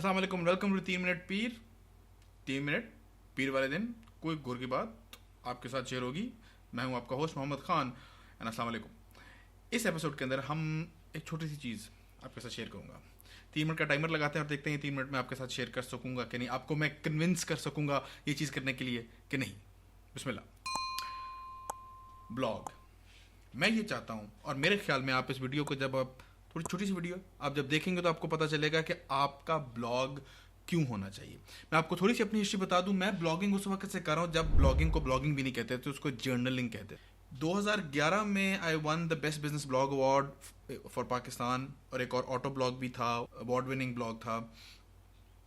अस्सलाम वालेकुम, welcome to 3 minute Pir. 3 minute पीर वाले दिन कोई गुर की बात आपके साथ शेयर होगी। मैं हूं आपका होस्ट मोहम्मद खान एंड अस्सलाम वालेकुम। इस एपिसोड के अंदर हम एक छोटी सी चीज़ आपके साथ शेयर करूंगा। 3 मिनट का टाइमर लगाते हैं और देखते हैं 3 मिनट में आपके साथ शेयर कर सकूंगा कि नहीं, आपको मैं कन्विंस कर सकूंगा ये चीज़ करने के लिए कि नहीं। बिस्मिल्लाह। ब्लॉग, मैं ये चाहता हूँ और मेरे ख्याल में आप इस वीडियो को जब आप थोड़ी छोटी सी वीडियो आप जब देखेंगे तो आपको पता चलेगा कि आपका ब्लॉग क्यों होना चाहिए। मैं आपको थोड़ी सी अपनी हिस्ट्री बता दूं। मैं ब्लॉगिंग उस वक्त से कर रहा हूँ जब ब्लॉगिंग को ब्लॉगिंग भी नहीं कहते थे, उसको जर्नलिंग कहते थे। 2011 में I one the best business blog award for Pakistan और एक और ऑटो ब्लॉग भी था, अवार्ड विनिंग ब्लॉग था।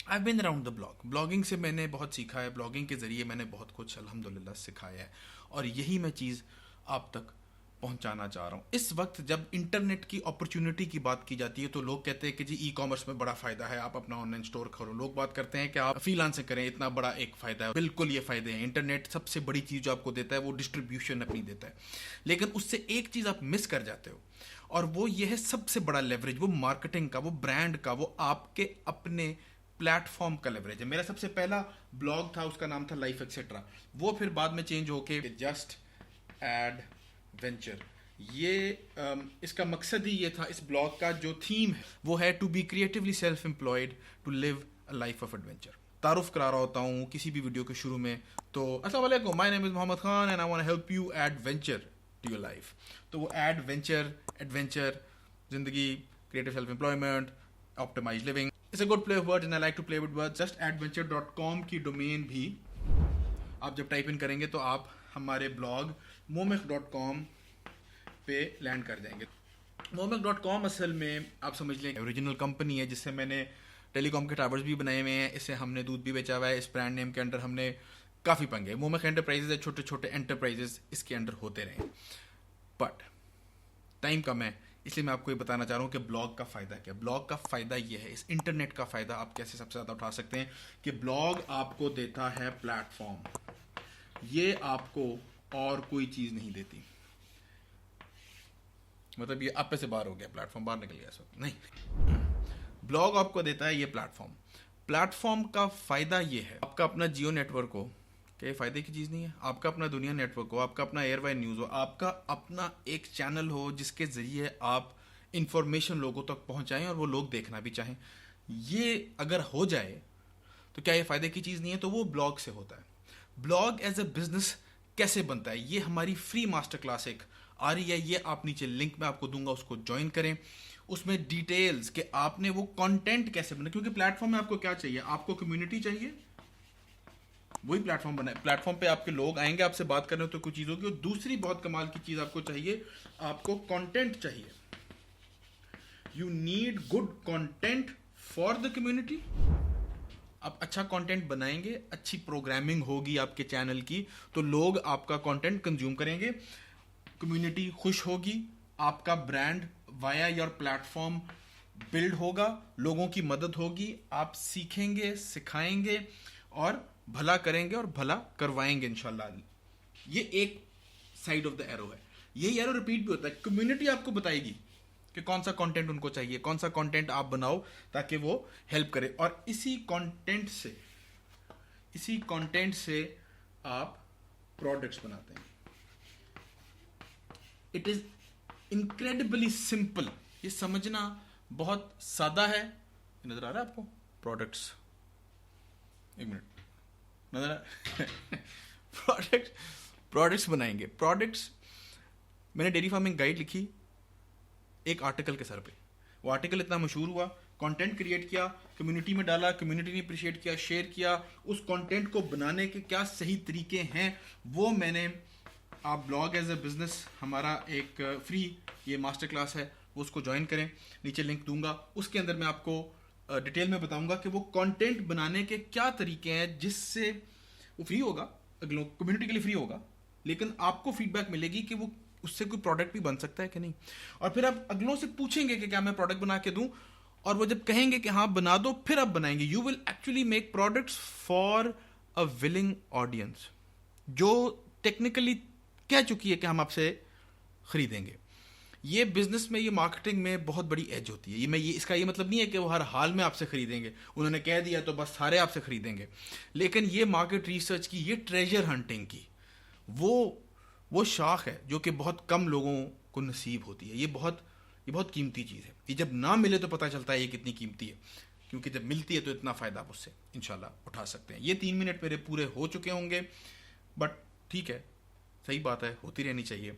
I been around the blog. Blogging से मैंने बहुत सीखा है, ब्लॉगिंग के जरिए मैंने बहुत कुछ अल्हम्दुलिल्लाह सिखाया है और यही मैं चीज़ आप तक पहुंचाना चाह रहा हूं। इस वक्त जब इंटरनेट की अपॉर्चुनिटी की बात की जाती है तो लोग कहते हैं कि जी ई कॉमर्स में बड़ा फायदा है, आप अपना ऑनलाइन स्टोर करो। लोग बात करते हैं कि आप फ्रीलांसिंग करें, इतना बड़ा एक फायदा है। बिल्कुल ये फायदे हैं। इंटरनेट सबसे बड़ी चीज जो आपको देता है वो डिस्ट्रीब्यूशन अपनी देता है, लेकिन उससे एक चीज आप मिस कर जाते हो और वो ये है सबसे बड़ा लेवरेज, वो मार्केटिंग का, वो ब्रांड का, वो आपके अपने प्लेटफॉर्म का लेवरेज है। मेरा सबसे पहला ब्लॉग था, उसका नाम था लाइफ एक्सेट्रा। वो फिर बाद में चेंज होके जस्ट एड वेंचर। ये इसका मकसद ही ये था, इस ब्लॉग का जो थीम है वो है to be creatively self employed to live a life of adventure. तारुफ करा रहा होता हूँ किसी भी वीडियो के शुरू में, तो अस्सलाम वालेकुम, my name is Mohammad Khan and I want to help you add venture to your life. तो वो ऐड वेंचर, एडवेंचर, जिंदगी, creative self employment, optimise living, it's a good play of words and I like to play with words. justadventure.com की domain भी आप जब type in करेंगे तो आप हमारे ब्लॉग momic.com पे लैंड कर जाएंगे। momic.com असल में आप समझ लें ओरिजिनल कंपनी है जिससे मैंने टेलीकॉम के टावर्स भी बनाए हुए हैं, इससे हमने दूध भी बेचा हुआ है। इस ब्रांड नेम के अंडर हमने काफ़ी पंगे, मोमिक एंटरप्राइजेज है, छोटे छोटे एंटरप्राइजेज इसके अंडर होते रहे। बट टाइम कम है, इसलिए मैं आपको ये बताना चाह रहा हूँ कि ब्लॉग का फ़ायदा क्या है। ब्लॉग का फ़ायदा ये है, इस इंटरनेट का फ़ायदा आप कैसे सबसे ज़्यादा उठा सकते हैं कि ब्लॉग आपको देता है प्लेटफॉर्म। ये आपको और कोई चीज़ नहीं देती। मतलब ये आप पे से बाहर हो गया, प्लेटफॉर्म बाहर निकल गया, सब नहीं। ब्लॉग आपको देता है ये प्लेटफॉर्म। प्लेटफॉर्म का फ़ायदा ये है, आपका अपना जियो नेटवर्क हो, क्या ये फ़ायदे की चीज़ नहीं है? आपका अपना दुनिया नेटवर्क हो, आपका अपना एयरवाई न्यूज़ हो, आपका अपना एक चैनल हो जिसके ज़रिए आप इंफॉर्मेशन लोगों तक पहुंचाएं और वो लोग देखना भी चाहें। ये अगर हो जाए तो क्या ये फ़ायदे की चीज़ नहीं है? तो वो ब्लॉग से होता है। ब्लॉग एज अ बिजनेस कैसे बनता है, ये हमारी फ्री मास्टर क्लास एक आ रही है, ये आप नीचे लिंक में आपको दूंगा, उसको ज्वाइन करें। उसमें डिटेल्स कि आपने वो कंटेंट कैसे बना, क्योंकि प्लेटफॉर्म में आपको क्या चाहिए, आपको कम्युनिटी चाहिए, वही प्लेटफॉर्म बनाए। प्लेटफॉर्म पे आपके लोग आएंगे, आपसे बात करने तो कुछ चीज़ होगी। और दूसरी बहुत कमाल की चीज़ आपको चाहिए, आपको कंटेंट चाहिए। You need good content for the community. आप अच्छा कंटेंट बनाएंगे, अच्छी प्रोग्रामिंग होगी आपके चैनल की, तो लोग आपका कंटेंट कंज्यूम करेंगे, कम्युनिटी खुश होगी, आपका brand via your platform build होगा, लोगों की मदद होगी, आप सीखेंगे, सिखाएंगे और भला करेंगे और भला करवाएंगे इंशाल्लाह। ये एक साइड ऑफ द एरो है। यही एरो रिपीट भी होता है। कम्युनिटी आपको बताएगी कि कौन सा कंटेंट उनको चाहिए, कौन सा कंटेंट आप बनाओ ताकि वो हेल्प करे, और इसी कंटेंट से आप प्रोडक्ट्स बनाते हैं। It is incredibly simple. ये समझना बहुत सादा है। नजर आ रहा है आपको प्रोडक्ट्स? एक मिनट, नजर आ प्रोडक्ट्स बनाएंगे। प्रोडक्ट्स, मैंने डेयरी फार्मिंग गाइड लिखी एक आर्टिकल के सर पे। वो आर्टिकल इतना मशहूर हुआ, कंटेंट क्रिएट किया, कम्युनिटी में डाला, कम्युनिटी ने अप्रिशिएट किया, शेयर किया। उस कंटेंट को बनाने के क्या सही तरीके हैं वो मैंने, आप ब्लॉग एज अ बिजनेस, हमारा एक फ्री ये मास्टर क्लास है, वो उसको ज्वाइन करें, नीचे लिंक दूंगा। उसके अंदर मैं आपको डिटेल में बताऊंगा कि वो कंटेंट बनाने के क्या तरीके हैं जिससे वो फ्री होगा, अगलों कम्युनिटी के लिए फ्री होगा, लेकिन आपको फीडबैक मिलेगी कि वो उससे कोई प्रोडक्ट भी बन सकता है कि नहीं। और फिर आप अगलों से पूछेंगे कि क्या मैं प्रोडक्ट बना के दूं, और वो जब कहेंगे कि हाँ बना दो, फिर आप बनाएंगे। You will actually make products for a willing audience जो टेक्निकली कह चुकी है कि हम आपसे खरीदेंगे। ये बिजनेस में, ये मार्केटिंग में बहुत बड़ी एज होती है। ये इसका ये मतलब नहीं है कि वो हर हाल में आपसे खरीदेंगे, उन्होंने कह दिया तो बस सारे आपसे खरीदेंगे। लेकिन ये मार्केट रिसर्च की, ये ट्रेजर हंटिंग की वो शाख है जो कि बहुत कम लोगों को नसीब होती है। ये बहुत कीमती चीज़ है। ये जब ना मिले तो पता चलता है ये कितनी कीमती है, क्योंकि जब मिलती है तो इतना फ़ायदा आप उससे इंशाल्लाह उठा सकते हैं। ये 3 मिनट मेरे पूरे हो चुके होंगे, बट ठीक है, सही बात है, होती रहनी चाहिए।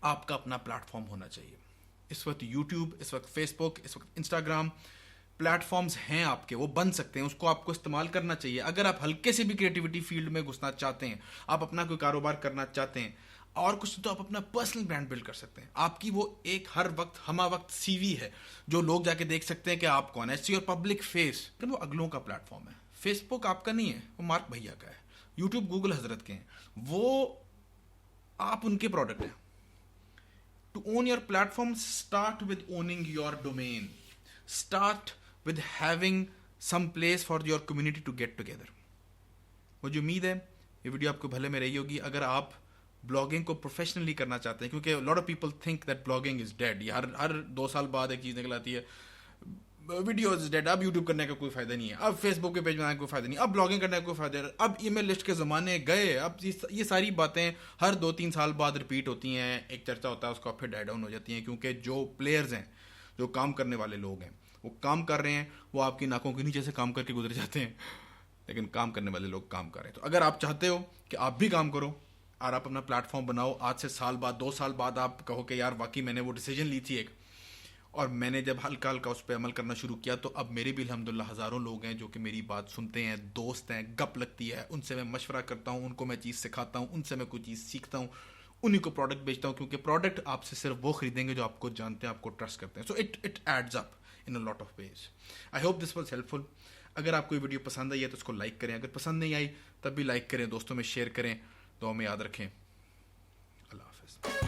आपका अपना प्लेटफॉर्म होना चाहिए। इस वक्त यूट्यूब, इस वक्त फेसबुक, इस वक्त इंस्टाग्राम प्लेटफॉर्म्स हैं आपके, वो बन सकते हैं, उसको आपको इस्तेमाल करना चाहिए। अगर आप हल्के से भी क्रिएटिविटी फील्ड में घुसना चाहते हैं, आप अपना कोई कारोबार करना चाहते हैं और कुछ, तो आप अपना पर्सनल ब्रांड बिल्ड कर सकते हैं। आपकी वो एक हर वक्त हमा वक्त सीवी है जो लोग जाके देख सकते हैं कि आप कौन है। It's your public face. वो अगलों का प्लेटफॉर्म है। फेसबुक आपका नहीं है, वो मार्क भैया का है। यूट्यूब गूगल हजरत के हैं, वो आप उनके प्रोडक्ट हैं। To own your platform, start with owning your domain. Start with having some place for your community to get together. मुझे उम्मीद है ये वीडियो आपको भले में रही होगी। अगर आप ब्लॉगिंग को प्रोफेशनली करना चाहते हैं, क्योंकि lot of people think that blogging is dead. ये हर 2 साल बाद एक चीज़ निकल आती है, वीडियो इज डेड, अब यूट्यूब करने का कोई फायदा नहीं है, अब फेसबुक पे पेज बनाने का कोई फायदा नहीं, अब ब्लॉगिंग करने का कोई फायदा नहीं, अब ईमेल लिस्ट के ज़माने गए। अब ये सारी बातें हर 2-3 साल बाद रिपीट होती हैं, एक चर्चा होता है, उसको फिर डाई डाउन हो जाती हैं। क्योंकि जो प्लेयर्स हैं, जो काम करने वाले लोग हैं, वो काम कर रहे हैं, वो आपकी नाकों के नीचे से काम करके गुजर जाते हैं, लेकिन काम करने वाले लोग काम कर रहे हैं। तो अगर आप चाहते हो कि आप भी काम करो और आप अपना प्लेटफॉर्म बनाओ, आज से साल बाद, 2 साल बाद आप कहो कि यार वाकई मैंने वो डिसीजन ली थी एक, और मैंने जब हल्का हल्का उस पर अमल करना शुरू किया, तो अब मेरे भी अल्हम्दुलिल्लाह हज़ारों लोग हैं जो कि मेरी बात सुनते हैं, दोस्त हैं, गप लगती है, उनसे मैं मशवरा करता हूँ, उनको मैं चीज़ सिखाता हूँ, उनसे मैं कोई चीज़ सीखता हूँ, उन्हीं को प्रोडक्ट बेचता हूँ। क्योंकि प्रोडक्ट आपसे सिर्फ वो खरीदेंगे जो आपको जानते हैं, आपको ट्रस्ट करते हैं। So it adds up in a lot of ways. I hope this was helpful. अगर आपको ये वीडियो पसंद आई है तो उसको लाइक करें, अगर पसंद नहीं आई तब भी लाइक करें, दोस्तों में शेयर करें, दुआ में याद रखें। अल्लाह हाफ़िज़।